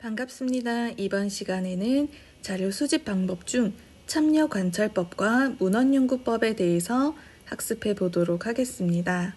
반갑습니다. 이번 시간에는 자료 수집 방법 중 참여관찰법과 문헌연구법에 대해서 학습해 보도록 하겠습니다.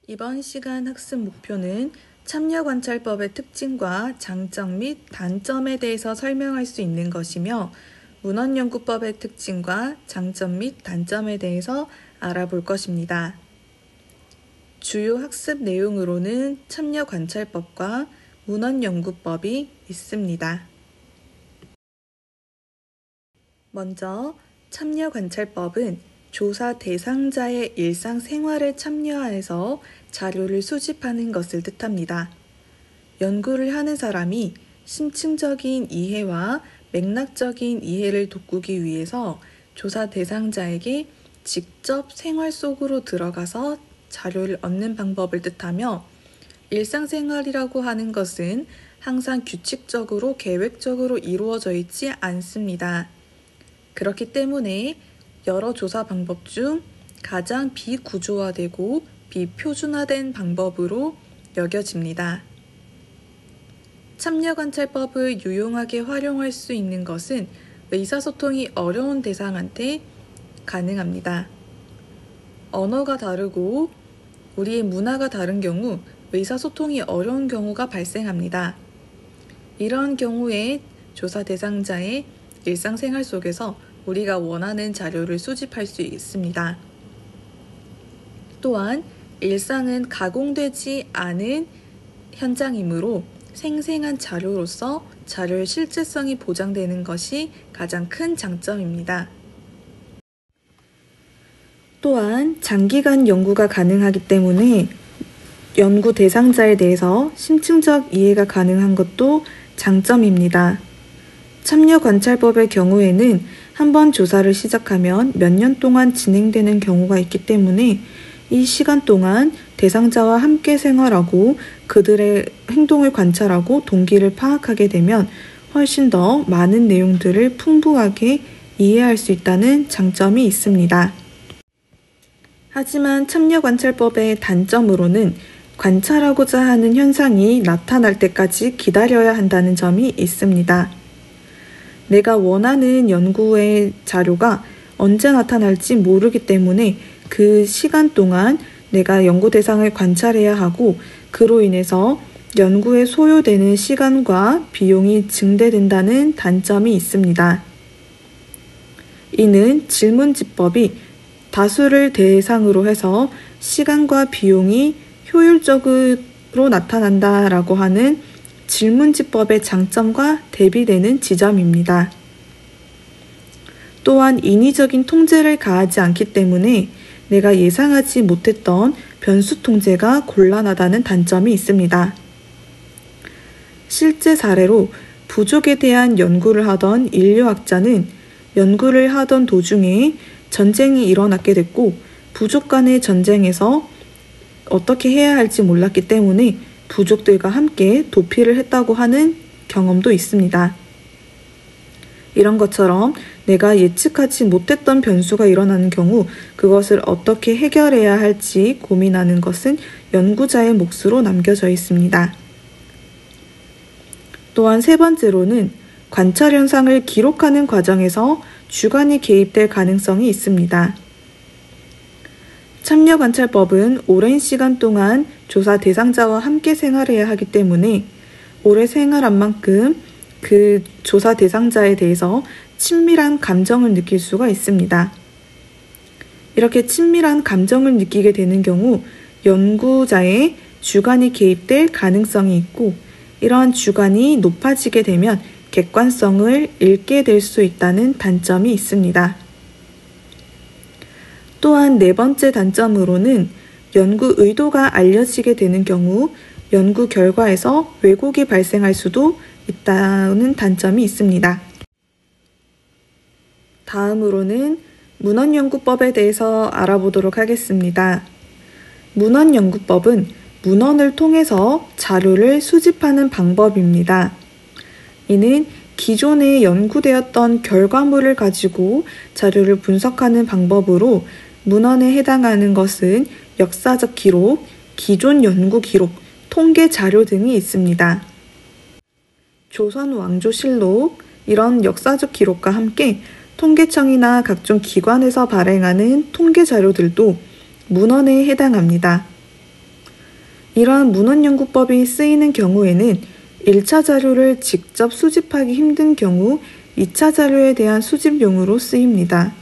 이번 시간 학습 목표는 참여관찰법의 특징과 장점 및 단점에 대해서 설명할 수 있는 것이며 문헌연구법의 특징과 장점 및 단점에 대해서 알아볼 것입니다. 주요 학습 내용으로는 참여관찰법과 문헌연구법이 있습니다. 먼저 참여관찰법은 조사 대상자의 일상생활에 참여해서 자료를 수집하는 것을 뜻합니다. 연구를 하는 사람이 심층적인 이해와 맥락적인 이해를 돋구기 위해서 조사 대상자에게 직접 생활 속으로 들어가서 자료를 얻는 방법을 뜻하며, 일상생활이라고 하는 것은 항상 규칙적으로 계획적으로 이루어져 있지 않습니다. 그렇기 때문에 여러 조사 방법 중 가장 비구조화되고 비표준화된 방법으로 여겨집니다. 참여관찰법을 유용하게 활용할 수 있는 것은 의사소통이 어려운 대상한테 가능합니다. 언어가 다르고 우리의 문화가 다른 경우 의사소통이 어려운 경우가 발생합니다. 이런 경우에 조사 대상자의 일상생활 속에서 우리가 원하는 자료를 수집할 수 있습니다. 또한 일상은 가공되지 않은 현장이므로 생생한 자료로서 자료의 실질성이 보장되는 것이 가장 큰 장점입니다. 또한 장기간 연구가 가능하기 때문에 연구 대상자에 대해서 심층적 이해가 가능한 것도 장점입니다. 참여관찰법의 경우에는 한번 조사를 시작하면 몇 년 동안 진행되는 경우가 있기 때문에 이 시간 동안 대상자와 함께 생활하고 그들의 행동을 관찰하고 동기를 파악하게 되면 훨씬 더 많은 내용들을 풍부하게 이해할 수 있다는 장점이 있습니다. 하지만 참여관찰법의 단점으로는 관찰하고자 하는 현상이 나타날 때까지 기다려야 한다는 점이 있습니다. 내가 원하는 연구의 자료가 언제 나타날지 모르기 때문에 그 시간 동안 내가 연구 대상을 관찰해야 하고, 그로 인해서 연구에 소요되는 시간과 비용이 증대된다는 단점이 있습니다. 이는 질문지법이 다수를 대상으로 해서 시간과 비용이 효율적으로 나타난다라고 하는 질문지법의 장점과 대비되는 지점입니다. 또한 인위적인 통제를 가하지 않기 때문에 내가 예상하지 못했던 변수 통제가 곤란하다는 단점이 있습니다. 실제 사례로 부족에 대한 연구를 하던 인류학자는 연구를 하던 도중에 전쟁이 일어났게 됐고, 부족 간의 전쟁에서 어떻게 해야 할지 몰랐기 때문에 부족들과 함께 도피를 했다고 하는 경험도 있습니다. 이런 것처럼 내가 예측하지 못했던 변수가 일어나는 경우 그것을 어떻게 해결해야 할지 고민하는 것은 연구자의 몫으로 남겨져 있습니다. 또한 세 번째로는 관찰 현상을 기록하는 과정에서 주관이 개입될 가능성이 있습니다. 참여관찰법은 오랜 시간 동안 조사 대상자와 함께 생활해야 하기 때문에 오래 생활한 만큼 그 조사 대상자에 대해서 친밀한 감정을 느낄 수가 있습니다. 이렇게 친밀한 감정을 느끼게 되는 경우 연구자의 주관이 개입될 가능성이 있고, 이러한 주관이 높아지게 되면 객관성을 잃게 될 수 있다는 단점이 있습니다. 또한 네 번째 단점으로는 연구 의도가 알려지게 되는 경우 연구 결과에서 왜곡이 발생할 수도 있다는 단점이 있습니다. 다음으로는 문헌연구법에 대해서 알아보도록 하겠습니다. 문헌연구법은 문헌을 통해서 자료를 수집하는 방법입니다. 이는 기존에 연구되었던 결과물을 가지고 자료를 분석하는 방법으로 문헌에 해당하는 것은 역사적 기록, 기존 연구 기록, 통계 자료 등이 있습니다. 조선 왕조실록, 이런 역사적 기록과 함께 통계청이나 각종 기관에서 발행하는 통계 자료들도 문헌에 해당합니다. 이러한 문헌연구법이 쓰이는 경우에는 1차 자료를 직접 수집하기 힘든 경우 2차 자료에 대한 수집용으로 쓰입니다.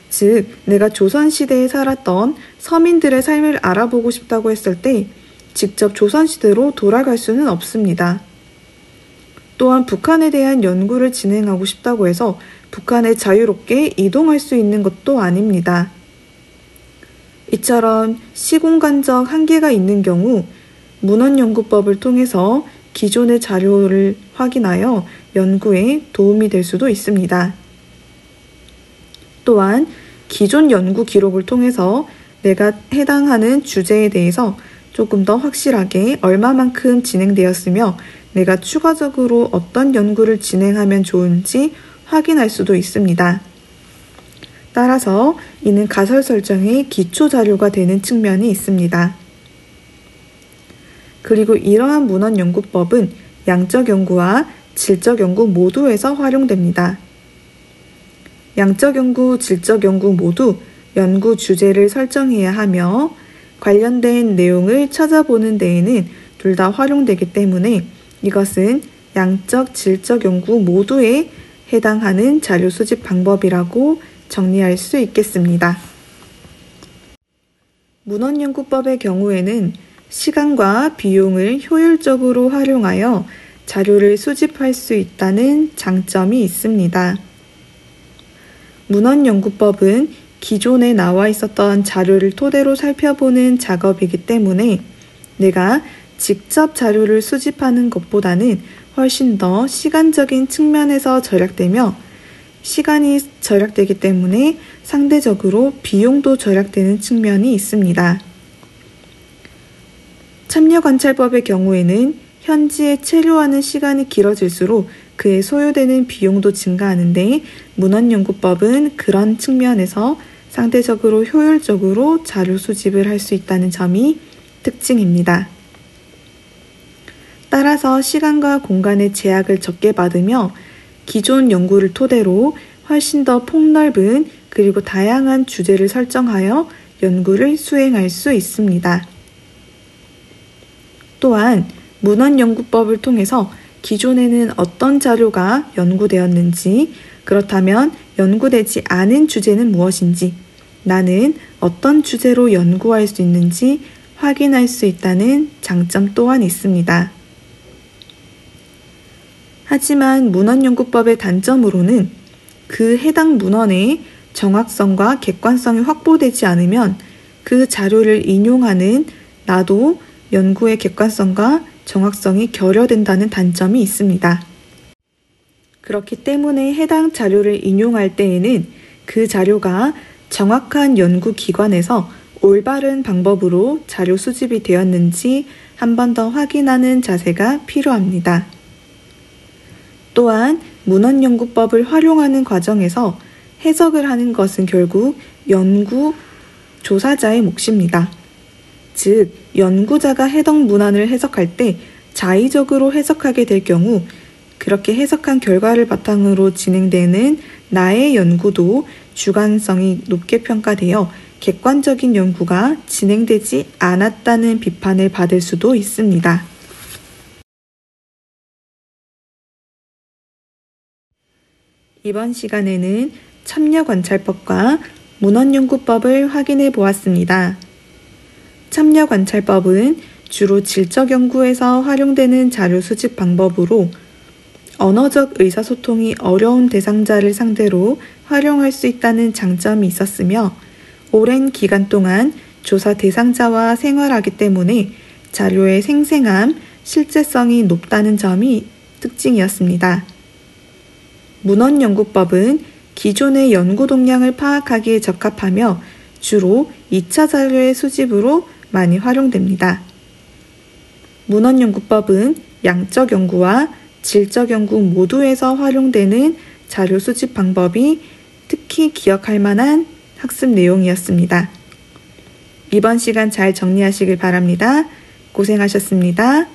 즉, 내가 조선시대에 살았던 서민들의 삶을 알아보고 싶다고 했을 때 직접 조선시대로 돌아갈 수는 없습니다. 또한 북한에 대한 연구를 진행하고 싶다고 해서 북한에 자유롭게 이동할 수 있는 것도 아닙니다. 이처럼 시공간적 한계가 있는 경우 문헌연구법을 통해서 기존의 자료를 확인하여 연구에 도움이 될 수도 있습니다. 또한 기존 연구 기록을 통해서 내가 해당하는 주제에 대해서 조금 더 확실하게 얼마만큼 진행되었으며 내가 추가적으로 어떤 연구를 진행하면 좋은지 확인할 수도 있습니다. 따라서 이는 가설 설정의 기초 자료가 되는 측면이 있습니다. 그리고 이러한 문헌연구법은 양적 연구와 질적 연구 모두에서 활용됩니다. 양적 연구, 질적 연구 모두 연구 주제를 설정해야 하며 관련된 내용을 찾아보는 데에는 둘 다 활용되기 때문에 이것은 양적, 질적 연구 모두에 해당하는 자료 수집 방법이라고 정리할 수 있겠습니다. 문헌연구법의 경우에는 시간과 비용을 효율적으로 활용하여 자료를 수집할 수 있다는 장점이 있습니다. 문헌연구법은 기존에 나와 있었던 자료를 토대로 살펴보는 작업이기 때문에 내가 직접 자료를 수집하는 것보다는 훨씬 더 시간적인 측면에서 절약되며 시간이 절약되기 때문에 상대적으로 비용도 절약되는 측면이 있습니다. 참여관찰법의 경우에는 현지에 체류하는 시간이 길어질수록 그에 소요되는 비용도 증가하는데 문헌연구법은 그런 측면에서 상대적으로 효율적으로 자료 수집을 할 수 있다는 점이 특징입니다. 따라서 시간과 공간의 제약을 적게 받으며 기존 연구를 토대로 훨씬 더 폭넓은 그리고 다양한 주제를 설정하여 연구를 수행할 수 있습니다. 또한 문헌연구법을 통해서 기존에는 어떤 자료가 연구되었는지, 그렇다면 연구되지 않은 주제는 무엇인지, 나는 어떤 주제로 연구할 수 있는지 확인할 수 있다는 장점 또한 있습니다. 하지만 문헌연구법의 단점으로는 그 해당 문헌의 정확성과 객관성이 확보되지 않으면 그 자료를 인용하는 나도 연구의 객관성과 정확성이 결여된다는 단점이 있습니다. 그렇기 때문에 해당 자료를 인용할 때에는 그 자료가 정확한 연구기관에서 올바른 방법으로 자료 수집이 되었는지 한 번 더 확인하는 자세가 필요합니다. 또한 문헌연구법을 활용하는 과정에서 해석을 하는 것은 결국 연구 조사자의 몫입니다. 즉, 연구자가 해당 문헌을 해석할 때 자의적으로 해석하게 될 경우 그렇게 해석한 결과를 바탕으로 진행되는 나의 연구도 주관성이 높게 평가되어 객관적인 연구가 진행되지 않았다는 비판을 받을 수도 있습니다. 이번 시간에는 참여관찰법과 문헌연구법을 확인해 보았습니다. 참여관찰법은 주로 질적 연구에서 활용되는 자료 수집 방법으로 언어적 의사소통이 어려운 대상자를 상대로 활용할 수 있다는 장점이 있었으며 오랜 기간 동안 조사 대상자와 생활하기 때문에 자료의 생생함, 실제성이 높다는 점이 특징이었습니다. 문헌연구법은 기존의 연구 동향을 파악하기에 적합하며 주로 2차 자료의 수집으로 많이 활용됩니다. 문헌연구법은 양적 연구와 질적 연구 모두에서 활용되는 자료 수집 방법이 특히 기억할 만한 학습 내용이었습니다. 이번 시간 잘 정리하시길 바랍니다. 고생하셨습니다.